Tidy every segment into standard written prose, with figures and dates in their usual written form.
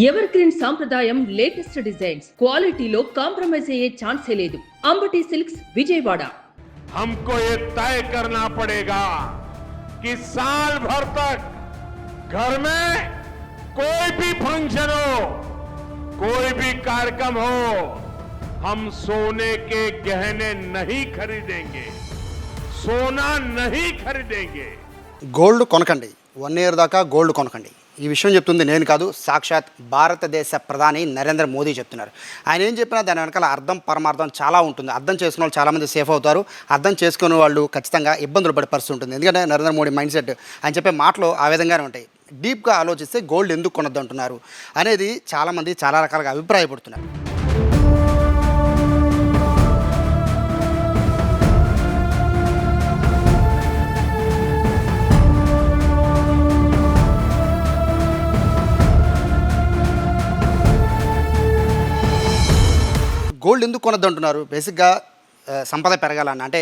Ever green సాంప్రదాయం latest designs క్వాలిటీలో compromise అయ్యే ఛాన్సే లేదు. అంబటి సిల్క్స్ విజయవాడ. हमको ये तय करना पड़ेगा कि साल भर तक घर में कोई भी फंक्शन हो, कोई भी कार्यक्रम हो, हम सोने के गहने नहीं खरीदेंगे, सोना नहीं खरीदेंगे. గోల్డ్ కొనకండి, 1 ఇయర్ దాకా గోల్డ్ కొనకండి. ఈ విషయం చెప్తుంది నేను కాదు, సాక్షాత్ భారతదేశ ప్రధాని నరేంద్ర మోదీ చెప్తున్నారు. ఆయన ఏం చెప్పినా దాని వెనకాల అర్థం పరమార్థం చాలా ఉంటుంది. అర్థం చేసుకున్న వాళ్ళు చాలామంది సేఫ్ అవుతారు, అర్థం చేసుకునే వాళ్ళు ఖచ్చితంగా ఇబ్బందులు పడే పరిస్థితి ఉంటుంది. ఎందుకంటే నరేంద్ర మోడీ మైండ్ సెట్ ఆయన చెప్పే మాటలు ఆ విధంగానే ఉంటాయి. డీప్గా ఆలోచిస్తే గోల్డ్ ఎందుకు కొనద్దు అంటున్నారు అనేది చాలామంది చాలా రకాలుగా అభిప్రాయపడుతున్నారు. గోల్డ్ ఎందుకు కొనద్దు అంటున్నారు? బేసిక్గా సంపద పెరగాలన్న, అంటే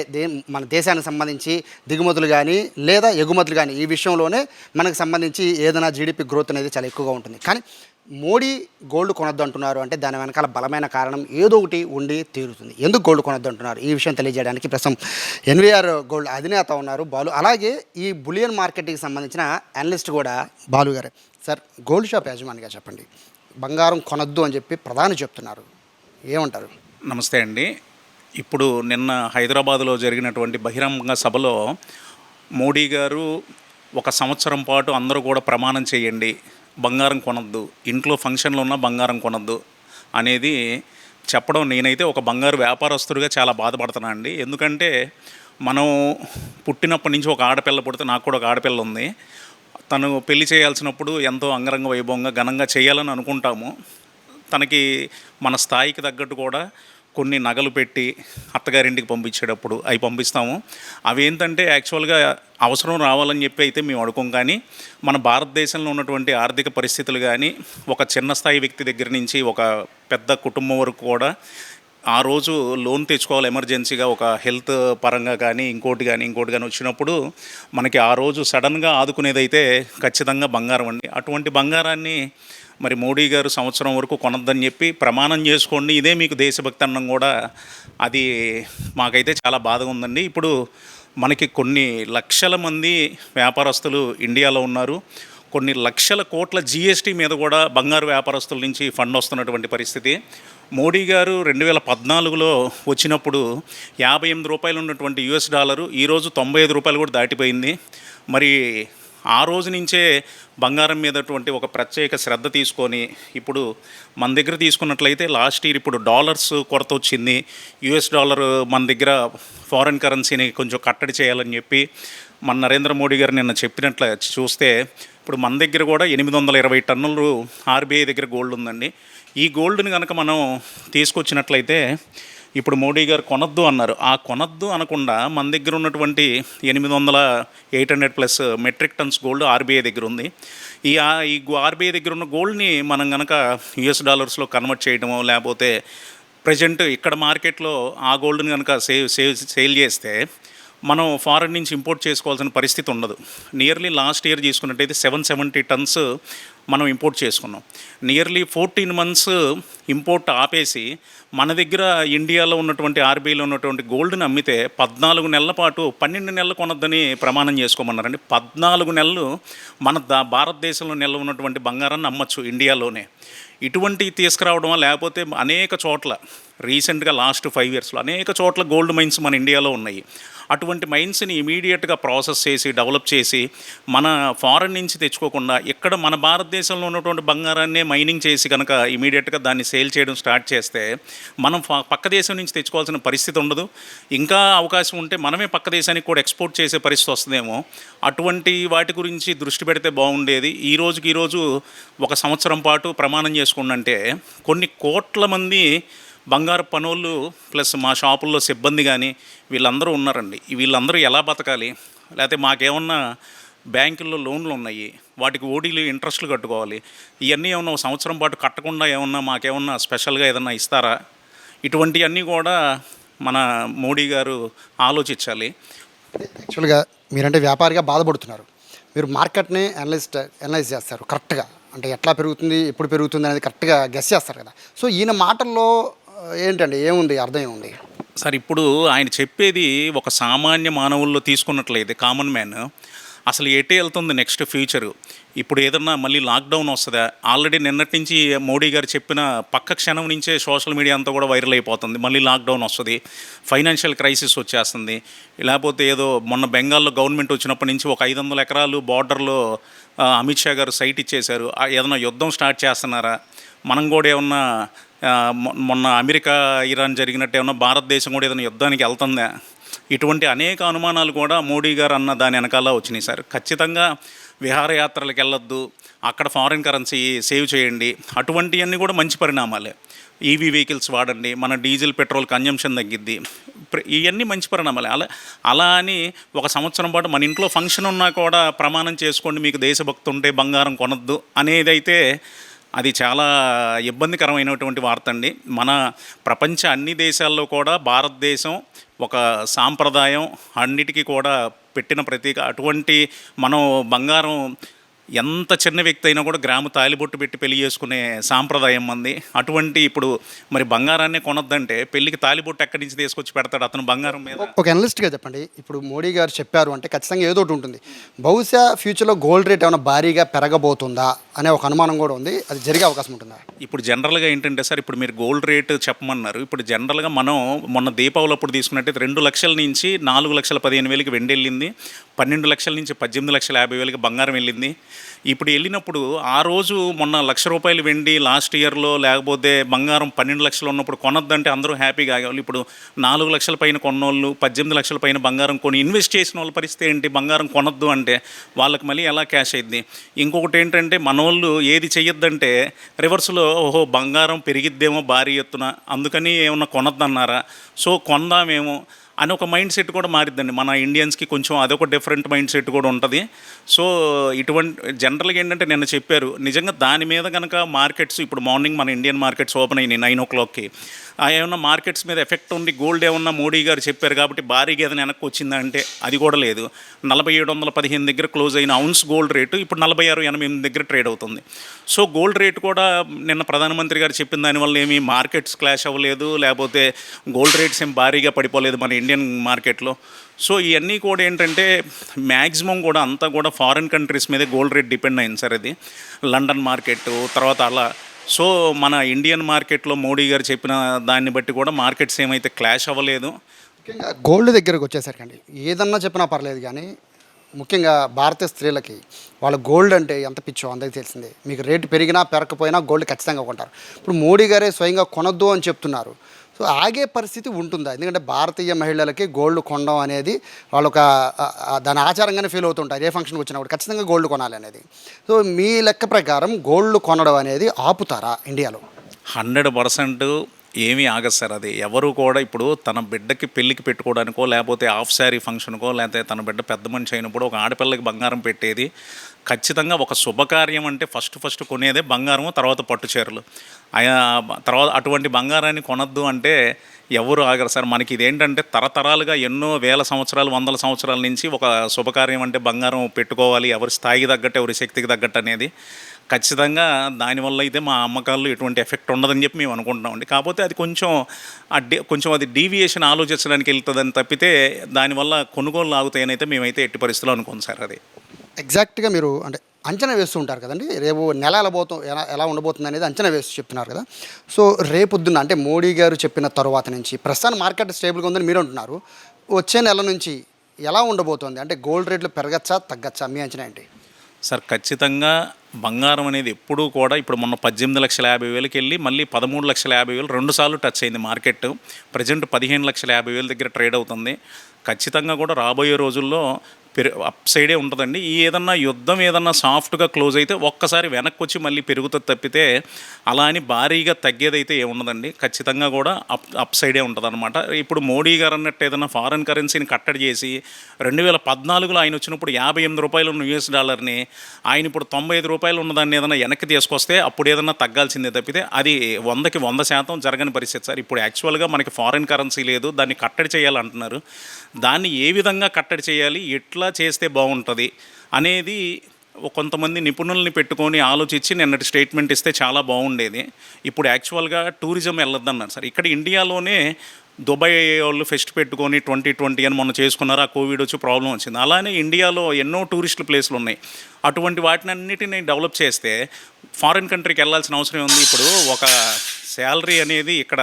మన దేశానికి సంబంధించి దిగుమతులు కానీ లేదా ఎగుమతులు కానీ ఈ విషయంలోనే మనకు సంబంధించి ఏదైనా జీడిపి గ్రోత్ అనేది చాలా ఎక్కువగా ఉంటుంది. కానీ మోడీ గోల్డ్ కొనద్దు అంటున్నారు అంటే దాని వెనకాల బలమైన కారణం ఏదో ఒకటి ఉండి తీరుతుంది. ఎందుకు గోల్డ్ కొనద్దు అంటున్నారు ఈ విషయం తెలియజేయడానికి ప్రస్తుతం ఎన్వీఆర్ గోల్డ్ అధినేత ఉన్నారు బాలు. అలాగే ఈ బులియన్ మార్కెట్కి సంబంధించిన అనలిస్ట్ కూడా బాలు గారే. సార్, గోల్డ్ షాప్ యాజమానిగా చెప్పండి, బంగారం కొనద్దు అని చెప్పి ప్రధాని చెప్తున్నారు, ఏమంటారు? నమస్తే అండి. ఇప్పుడు నిన్న హైదరాబాదులో జరిగినటువంటి బహిరంగ సభలో మోడీ గారు 1 సంవత్సరం పాటు అందరూ కూడా ప్రమాణం చేయండి, బంగారం కొనద్దు, ఇంట్లో ఫంక్షన్లు ఉన్న బంగారం కొనద్దు అనేది చెప్పడం నేనైతే ఒక బంగారు వ్యాపారస్తుడిగా చాలా బాధపడుతున్నాను అండి. ఎందుకంటే మనం పుట్టినప్పటి నుంచి ఒక ఆడపిల్ల పుడితే, నాకు కూడా ఒక ఆడపిల్ల ఉంది, తను పెళ్లి చేయాల్సినప్పుడు ఎంతో అంగరంగ వైభవంగా ఘనంగా చేయాలని అనుకుంటాము. తనకి మన స్థాయికి తగ్గట్టు కూడా కొన్ని నగలు పెట్టి అత్తగారింటికి పంపించేటప్పుడు అవి పంపిస్తాము. అవి ఏంటంటే యాక్చువల్గా అవసరం రావాలని చెప్పి అయితే మేము అడుకోం. కానీ మన భారతదేశంలో ఉన్నటువంటి ఆర్థిక పరిస్థితులు కానీ ఒక చిన్న స్థాయి వ్యక్తి దగ్గర నుంచి ఒక పెద్ద కుటుంబం వరకు కూడా ఆ రోజు లోన్ తెచ్చుకోవాలి ఎమర్జెన్సీగా, ఒక హెల్త్ పరంగా కానీ ఇంకోటి కానీ వచ్చినప్పుడు మనకి ఆ రోజు సడన్గా ఆదుకునేదైతే ఖచ్చితంగా బంగారం అండి. అటువంటి బంగారాన్ని మరి మోడీ గారు సంవత్సరం వరకు కొనద్దని చెప్పి ప్రమాణం చేసుకోండి, ఇదే మీకు దేశభక్తి అన్నం కూడా, అది మాకైతే చాలా బాధగా ఉందండి. ఇప్పుడు మనకి కొన్ని లక్షల మంది వ్యాపారస్తులు ఇండియాలో ఉన్నారు. కొన్ని లక్షల కోట్ల జీఎస్టీ మీద కూడా బంగారు వ్యాపారస్తుల నుంచి ఫండ్ వస్తున్నటువంటి పరిస్థితి. మోడీ గారు 2014లో వచ్చినప్పుడు 58 రూపాయలు ఉన్నటువంటి US$, ఈరోజు 95 రూపాయలు కూడా దాటిపోయింది. మరి ఆ రోజు నుంచే బంగారం మీదటువంటి ఒక ప్రత్యేక శ్రద్ధ తీసుకొని ఇప్పుడు మన దగ్గర తీసుకున్నట్లయితే లాస్ట్ ఇయర్ ఇప్పుడు డాలర్స్ కొరత వచ్చింది. $, మన దగ్గర ఫారెన్ కరెన్సీని కొంచెం కట్టడి చేయాలని చెప్పి మన నరేంద్ర మోడీ గారు నిన్న చెప్పినట్లు చూస్తే ఇప్పుడు మన దగ్గర కూడా 820 టన్నులు RBI దగ్గర గోల్డ్ ఉందండి. ఈ గోల్డ్ని కనుక మనం తీసుకొచ్చినట్లయితే ఇప్పుడు మోడీ గారు కొనద్దు అన్నారు. ఆ కొనద్దు అనకుండా మన దగ్గర ఉన్నటువంటి 800-800+ మెట్రిక్ టన్స్ గోల్డ్ RBI దగ్గర ఉంది. ఈ RBI దగ్గర ఉన్న గోల్డ్ని మనం కనుక $లో కన్వర్ట్ చేయడమో లేకపోతే ప్రజెంట్ ఇక్కడ మార్కెట్లో ఆ గోల్డ్ని కనుక సేల్ చేస్తే మనం ఫారెన్ నుంచి ఇంపోర్ట్ చేసుకోవాల్సిన పరిస్థితి ఉండదు. నియర్లీ లాస్ట్ ఇయర్ తీసుకున్నట్టయితే 770 టన్స్ మనం ఇంపోర్ట్ చేసుకున్నాం. నియర్లీ 14 months ఇంపోర్ట్ ఆపేసి మన దగ్గర ఇండియాలో ఉన్నటువంటి RBIలో ఉన్నటువంటి గోల్డ్ని అమ్మితే 14 నెలల పాటు 12 నెలలు కొనొద్దని ప్రమాణం చేసుకోమన్నారండి. 14 నెలలు మన భారతదేశంలో నిల్వ ఉన్నటువంటి బంగారాన్ని అమ్మచ్చు ఇండియాలోనే. ఇటువంటివి తీసుకురావడం లేకపోతే అనేక చోట్ల రీసెంట్గా లాస్ట్ 5 yearsలో అనేక చోట్ల గోల్డ్ మైన్స్ మన ఇండియాలో ఉన్నాయి. అటువంటి మైన్స్ని ఇమీడియట్గా ప్రాసెస్ చేసి డెవలప్ చేసి మన ఫారెన్ నుంచి తెచ్చుకోకుండా ఇక్కడ మన భారతదేశంలో ఉన్నటువంటి బంగారాన్నే మైనింగ్ చేసి కనుక ఇమీడియట్గా దాన్ని సేల్ చేయడం స్టార్ట్ చేస్తే మనం పక్క దేశం నుంచి తెచ్చుకోవాల్సిన పరిస్థితి ఉండదు. ఇంకా అవకాశం ఉంటే మనమే పక్క దేశానికి కూడా ఎక్స్పోర్ట్ చేసే పరిస్థితి వస్తుందేమో. అటువంటి వాటి గురించి దృష్టి పెడితే బాగుండేది. ఈరోజు 1 సంవత్సరం పాటు ప్రమాణం చేసుకుంటే కొన్ని కోట్ల మంది బంగారు పనులు ప్లస్ మా షాపుల్లో సిబ్బంది కానీ వీళ్ళందరూ ఉన్నారండి. వీళ్ళందరూ ఎలా బతకాలి? లేకపోతే మాకేమన్నా బ్యాంకుల్లో లోన్లు ఉన్నాయి, వాటికి ఓడీలు ఇంట్రెస్ట్లు కట్టుకోవాలి, ఇవన్నీ ఏమన్నా 1 సంవత్సరం పాటు కట్టకుండా ఏమన్నా మాకేమన్నా స్పెషల్గా ఏదన్నా ఇస్తారా? ఇటువంటివన్నీ కూడా మన మోడీ గారు ఆలోచించాలి. యాక్చువల్గా మీరంటే వ్యాపారిగా బాధపడుతున్నారు, మీరు మార్కెట్ని అనలైజ్ చేస్తారు కరెక్ట్గా. అంటే ఎట్లా పెరుగుతుంది, ఎప్పుడు పెరుగుతుంది అనేది కరెక్ట్గా గెస్ చేస్తారు కదా. సో ఈయన మాటల్లో ఏంటండి ఏముంది, అర్థం ఏముంది? సార్ ఇప్పుడు ఆయన చెప్పేది ఒక సామాన్య మానవుల్లో తీసుకున్నట్లయితే కామన్ మ్యాన్ అసలు ఎటే వెళ్తుంది నెక్స్ట్ ఫ్యూచరు. ఇప్పుడు ఏదన్నా మళ్ళీ లాక్డౌన్ వస్తుందా? ఆల్రెడీ నిన్నటి నుంచి మోడీ గారు చెప్పిన పక్క క్షణం నుంచే సోషల్ మీడియా అంతా కూడా వైరల్ అయిపోతుంది. మళ్ళీ లాక్డౌన్ వస్తుంది, ఫైనాన్షియల్ క్రైసిస్ వచ్చేస్తుంది. లేకపోతే ఏదో మొన్న బెంగాల్లో గవర్నమెంట్ వచ్చినప్పటి నుంచి ఒక 500 ఎకరాలు బార్డర్లో అమిత్ షా గారు సైట్ ఇచ్చేశారు. ఏదైనా యుద్ధం స్టార్ట్ చేస్తున్నారా? మనం కూడా ఏమన్నా మొన్న అమెరికా ఇరాన్ జరిగినట్టు ఏమన్నా భారతదేశం కూడా ఏదైనా యుద్ధానికి వెళ్తుందా? ఇటువంటి అనేక అనుమానాలు కూడా మోడీ గారు అన్న దాని వెనకాల వచ్చినాయి సార్. ఖచ్చితంగా విహారయాత్రలకు వెళ్ళొద్దు, అక్కడ ఫారిన్ కరెన్సీ సేవ్ చేయండి, అటువంటివన్నీ కూడా మంచి పరిణామాలే. ఈవీ వెహికల్స్ వాడండి, మన డీజిల్ పెట్రోల్ కన్జంప్షన్ తగ్గిద్ది, ఇవన్నీ మంచి పరిణామాలే. అలా అని ఒక సంవత్సరం పాటు మన ఇంట్లో ఫంక్షన్ ఉన్నా కూడా ప్రమాణం చేసుకోండి మీకు దేశభక్తి ఉంటే బంగారం కొనొద్దు అనేది అయితే అది చాలా ఇబ్బందికరమైనటువంటి వార్త అండి. మన ప్రపంచ అన్ని దేశాల్లో కూడా భారతదేశం ఒక సాంప్రదాయం అన్నిటికీ కూడా పెట్టిన ప్రతీక. అటువంటి మనం బంగారం ఎంత చిన్న వ్యక్తి అయినా కూడా గ్రాము తాలిబొట్టు పెట్టి పెళ్లి చేసుకునే సాంప్రదాయం మంది. అటువంటి ఇప్పుడు మరి బంగారాన్ని కొనొద్దంటే పెళ్లికి తాలిబొట్టు ఎక్కడి నుంచి తీసుకొచ్చి పెడతాడు అతను బంగారం మీద? ఒక అనలిస్ట్గా చెప్పండి, ఇప్పుడు మోడీ గారు చెప్పారు అంటే ఖచ్చితంగా ఏదో ఒకటి ఉంటుంది. బహుశా ఫ్యూచర్లో గోల్డ్ రేట్ ఏమైనా భారీగా పెరగబోతుందా అనే ఒక అనుమానం కూడా ఉంది. అది జరిగే అవకాశం ఉంటుందా? ఇప్పుడు జనరల్గా ఏంటంటే సార్, ఇప్పుడు మీరు గోల్డ్ రేట్ చెప్పమన్నారు. ఇప్పుడు జనరల్గా మనం మొన్న దీపావళి అప్పుడు తీసుకున్నట్టయితే 2 లక్షల నుంచి 4,15,000 వెండి వెళ్ళింది, 12 లక్షల నుంచి 18,50,000 బంగారం వెళ్ళింది. ఇప్పుడు వెళ్ళినప్పుడు ఆ రోజు మొన్న ₹1,00,000 వెండి లాస్ట్ ఇయర్లో లేకపోతే బంగారం 12 లక్షలు ఉన్నప్పుడు కొనొద్దంటే అందరూ హ్యాపీగా ఆగేవాళ్ళు. ఇప్పుడు 4 లక్షల పైన కొన్నోళ్ళు, 18 లక్షల పైన బంగారం కొని ఇన్వెస్ట్ చేసిన వాళ్ళ పరిస్థితి ఏంటి? బంగారం కొనొద్దు అంటే వాళ్ళకి మళ్ళీ ఎలా క్యాష్ అయింది? ఇంకొకటి ఏంటంటే మనోళ్ళు ఏది చెయ్యొద్దంటే రివర్స్లో ఓహో బంగారం పెరిగిద్దేమో భారీ ఎత్తున అందుకని ఏమన్నా కొనొద్దన్నారా, సో కొందామేమో అని ఒక మైండ్ సెట్ కూడా మారిద్దండి. మన ఇండియన్స్కి కొంచెం అదొక డిఫరెంట్ మైండ్ సెట్ కూడా ఉంటుంది. సో ఇటువంటి జనరల్గా ఏంటంటే నిన్న చెప్పారు నిజంగా దాని మీద కనుక మార్కెట్స్ ఇప్పుడు మార్నింగ్ మన ఇండియన్ మార్కెట్స్ ఓపెన్ అయినాయి 9 o'clockకి. ఏమన్నా మార్కెట్స్ మీద ఎఫెక్ట్ ఉండి గోల్డ్ ఏమన్నా మోడీ గారు చెప్పారు కాబట్టి భారీగా ఏదైనా వెనక్కి వచ్చిందంటే అది కూడా లేదు. 4715 దగ్గర క్లోజ్ అయిన అవున్స్ గోల్డ్ రేటు ఇప్పుడు 4688 దగ్గర ట్రేడ్ అవుతుంది. సో గోల్డ్ రేట్ కూడా నిన్న ప్రధానమంత్రి గారు చెప్పిన దానివల్ల ఏమీ మార్కెట్స్ క్లాష్ అవ్వలేదు, లేకపోతే గోల్డ్ రేట్స్ ఏం భారీగా పడిపోలేదు మన ఇండియన్ మార్కెట్లో. సో ఇవన్నీ కూడా ఏంటంటే మ్యాక్సిమం కూడా అంతా కూడా ఫారిన్ కంట్రీస్ మీదే గోల్డ్ రేట్ డిపెండ్ అయింది సార్. అది లండన్ మార్కెట్ తర్వాత అలా. సో మన ఇండియన్ మార్కెట్లో మోడీ గారు చెప్పిన దాన్ని బట్టి కూడా మార్కెట్స్ ఏమైతే క్లాష్ అవ్వలేదు. ముఖ్యంగా గోల్డ్ దగ్గరకు వచ్చేసరికండి ఏదన్నా చెప్పినా పర్లేదు, కానీ ముఖ్యంగా భారతీయ స్త్రీలకి వాళ్ళ గోల్డ్ అంటే ఎంత పిచ్చో అందరికీ తెలిసిందే. మీకు రేటు పెరిగినా పెరగకపోయినా గోల్డ్ ఖచ్చితంగా కొంటారు. ఇప్పుడు మోడీ గారే స్వయంగా కొనొద్దు అని చెప్తున్నారు. సో ఆగే పరిస్థితి ఉంటుందా? ఎందుకంటే భారతీయ మహిళలకి గోల్డ్ కొనడం అనేది వాళ్ళు ఒక దాని ఆచారంగానే ఫీల్ అవుతుంటారు. ఏ ఫంక్షన్కి వచ్చినప్పుడు ఖచ్చితంగా గోల్డ్ కొనాలి అనేది. సో మీ లెక్క ప్రకారం గోల్డ్ కొనడం అనేది ఆపుతారా ఇండియాలో? 100% ఏమీ ఆగదు సార్. అది ఎవరు కూడా ఇప్పుడు తన బిడ్డకి పెళ్ళికి పెట్టుకోవడానికో లేకపోతే హాఫ్ శారీ ఫంక్షన్కో లేకపోతే తన బిడ్డ పెద్ద మనిషి అయినప్పుడు ఒక ఆడపిల్లకి బంగారం పెట్టేది ఖచ్చితంగా ఒక శుభకార్యం అంటే ఫస్ట్ కొనేదే బంగారము, తర్వాత పట్టు చీరలు. తర్వాత అటువంటి బంగారాన్ని కొనొద్దు అంటే ఎవరు ఆగరు సార్. మనకి ఇదేంటంటే తరతరాలుగా ఎన్నో వేల సంవత్సరాలు 100 సంవత్సరాల నుంచి ఒక శుభకార్యం అంటే బంగారం పెట్టుకోవాలి, ఎవరి స్థాయికి తగ్గట్టు ఎవరి శక్తికి తగ్గట్టు అనేది. ఖచ్చితంగా దానివల్ల అయితే మా అమ్మకాల్లో ఎటువంటి ఎఫెక్ట్ ఉండదని చెప్పి మేము అనుకుంటున్నామండి. కాకపోతే అది కొంచెం అది డీవియేషన్ ఆలోచించడానికి వెళ్తుందని తప్పితే దానివల్ల కొనుగోలు ఆగుతాయని అయితే మేమైతే ఎట్టి పరిస్థితుల్లో అనుకోం సార్. అది ఎగ్జాక్ట్గా మీరు అంటే అంచనా వేస్తూ ఉంటారు కదండి, రేపు నెల ఎలా ఉండబోతుంది అనేది అంచనా వేస్తూ చెప్తున్నారు కదా. సో రేపొద్దున అంటే మోడీ గారు చెప్పిన తర్వాత నుంచి ప్రస్తుతానికి మార్కెట్ స్టేబుల్గా ఉందని మీరు అంటున్నారు. వచ్చే నెల నుంచి ఎలా ఉండబోతోంది? అంటే గోల్డ్ రేట్లు పెరగచ్చా తగ్గచ్చా? మీ అంచనా ఏంటి సార్? ఖచ్చితంగా బంగారం అనేది ఎప్పుడూ కూడా ఇప్పుడు మొన్న 18,50,000 వెళ్ళి మళ్ళీ 13,50,000 2 సార్లు టచ్ అయింది మార్కెట్. ప్రజెంట్ 15,50,000 దగ్గర ట్రేడ్ అవుతుంది. ఖచ్చితంగా కూడా రాబోయే రోజుల్లో అప్ సైడే ఉంటుందండి. ఏదన్నా యుద్ధం ఏదన్నా సాఫ్ట్గా క్లోజ్ అయితే ఒక్కసారి వెనక్కి వచ్చి మళ్ళీ పెరుగుతుంది తప్పితే అలా అని భారీగా తగ్గేదైతే ఏముండదండి. ఖచ్చితంగా కూడా అప్ సైడే ఉంటుంది అనమాట. ఇప్పుడు మోడీ గారు అన్నట్టు ఏదైనా ఫారెన్ కరెన్సీని కట్టడి చేసి 2014లో ఆయన వచ్చినప్పుడు $58 ఉన్న US ఆయన ఇప్పుడు $95 ఉన్నదాన్ని ఏదైనా వెనక్కి తీసుకొస్తే అప్పుడు ఏదైనా తగ్గాల్సిందే తప్పితే అది 100కి 100% జరగని పరిస్థితి సార్. ఇప్పుడు యాక్చువల్గా మనకి ఫారెన్ కరెన్సీ లేదు, దాన్ని కట్టడి చేయాలంటున్నారు. దాన్ని ఏ విధంగా కట్టడి చేయాలి, ఎట్లా చేస్తే బాగుంటుంది అనేది కొంతమంది నిపుణుల్ని పెట్టుకొని ఆలోచించి నిన్నటి స్టేట్మెంట్ ఇస్తే చాలా బాగుండేది. ఇప్పుడు యాక్చువల్గా టూరిజం వెళ్ళొద్దన్నారు సార్. ఇక్కడ ఇండియాలోనే దుబాయ్ వాళ్ళు ఫెస్ట్ పెట్టుకొని 2020 అని మొన్న చేసుకున్నారు. ఆ కోవిడ్ వచ్చి ప్రాబ్లం వచ్చింది. అలానే ఇండియాలో ఎన్నో టూరిస్ట్ ప్లేస్లు ఉన్నాయి. అటువంటి వాటిని అన్నిటిని డెవలప్ చేస్తే ఫారిన్ కంట్రీకి వెళ్ళాల్సిన అవసరం ఉంది. ఇప్పుడు ఒక శాలరీ అనేది ఇక్కడ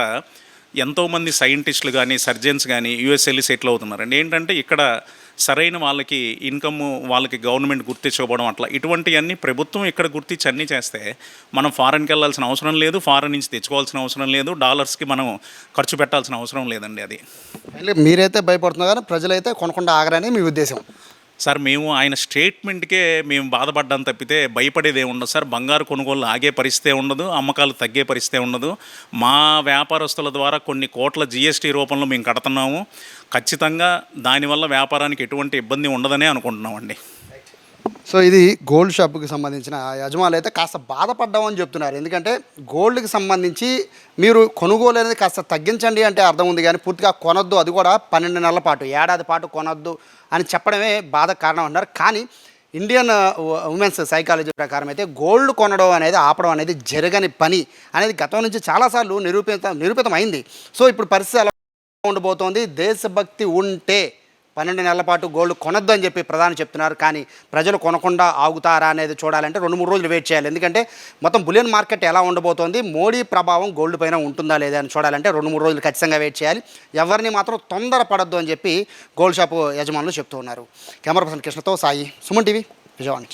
ఎంతోమంది సైంటిస్టులు కానీ సర్జన్స్ కానీ యూఎస్ వెళ్ళి సెటిల్ అవుతున్నారండి. ఏంటంటే ఇక్కడ సరైన వాళ్ళకి ఇన్కమ్ వాళ్ళకి గవర్నమెంట్ గుర్తించకపోవడం అట్లా ఇటువంటివన్నీ ప్రభుత్వం ఇక్కడ గుర్తించి అన్నీ చేస్తే మనం ఫారెన్కి వెళ్ళాల్సిన అవసరం లేదు, ఫారెన్ నుంచి తెచ్చుకోవాల్సిన అవసరం లేదు, డాలర్స్కి మనం ఖర్చు పెట్టాల్సిన అవసరం లేదండి. అది మీరైతే భయపడుతున్నారు కానీ ప్రజలైతే కొనకుండా ఆగరని మీ ఉద్దేశం. సార్ మేము ఆయన స్టేట్మెంట్కే మేము బాధపడ్డాం తప్పితే భయపడేదే ఉండదు సార్. బంగారు కొనుగోలు ఆగే పరిస్థితే ఉండదు, అమ్మకాలు తగ్గే పరిస్థితే ఉండదు. మా వ్యాపారస్తుల ద్వారా కొన్ని కోట్ల జీఎస్టీ రూపంలో మేము కడుతున్నాము. ఖచ్చితంగా దానివల్ల వ్యాపారానికి ఎటువంటి ఇబ్బంది ఉండదనే అనుకుంటున్నామండి. సో ఇది గోల్డ్ షాప్కి సంబంధించిన యజమానులు అయితే కాస్త బాధపడ్డామని చెప్తున్నారు. ఎందుకంటే గోల్డ్కి సంబంధించి మీరు కొనుగోలు అనేది కాస్త తగ్గించండి అంటే అర్థం ఉంది, కానీ పూర్తిగా కొనొద్దు, అది కూడా 12 నెలల పాటు, ఏడాది పాటు కొనొద్దు అని చెప్పడమే బాధ కారణం అన్నారు. కానీ ఇండియన్ ఉమెన్స్ సైకాలజీ ప్రకారం అయితే గోల్డ్ కొనడం అనేది ఆపడం అనేది జరగని పని అనేది గతం నుంచి చాలాసార్లు నిరూపితమైంది. సో ఇప్పుడు పరిస్థితి ఎలా ఉండబోతోంది? దేశభక్తి ఉంటే 12 నెలల పాటు గోల్డ్ కొనొద్దు అని చెప్పి ప్రధాని చెప్తున్నారు. కానీ ప్రజలు కొనకుండా ఆగుతారా అనేది చూడాలంటే 2-3 రోజులు వెయిట్ చేయాలి. ఎందుకంటే మొత్తం బులియన్ మార్కెట్ ఎలా ఉండబోతోంది, మోడీ ప్రభావం గోల్డ్ పైన ఉంటుందా లేదా అని చూడాలంటే 2-3 రోజులు ఖచ్చితంగా వెయిట్ చేయాలి. ఎవరిని మాత్రం తొందరపడద్దు అని చెప్పి గోల్డ్ షాపు యజమానులు చెప్తూ ఉన్నారు. కెమెరా పర్సన్ కృష్ణతో సాయి, సుమన్ టీవీ, విజయవాడ.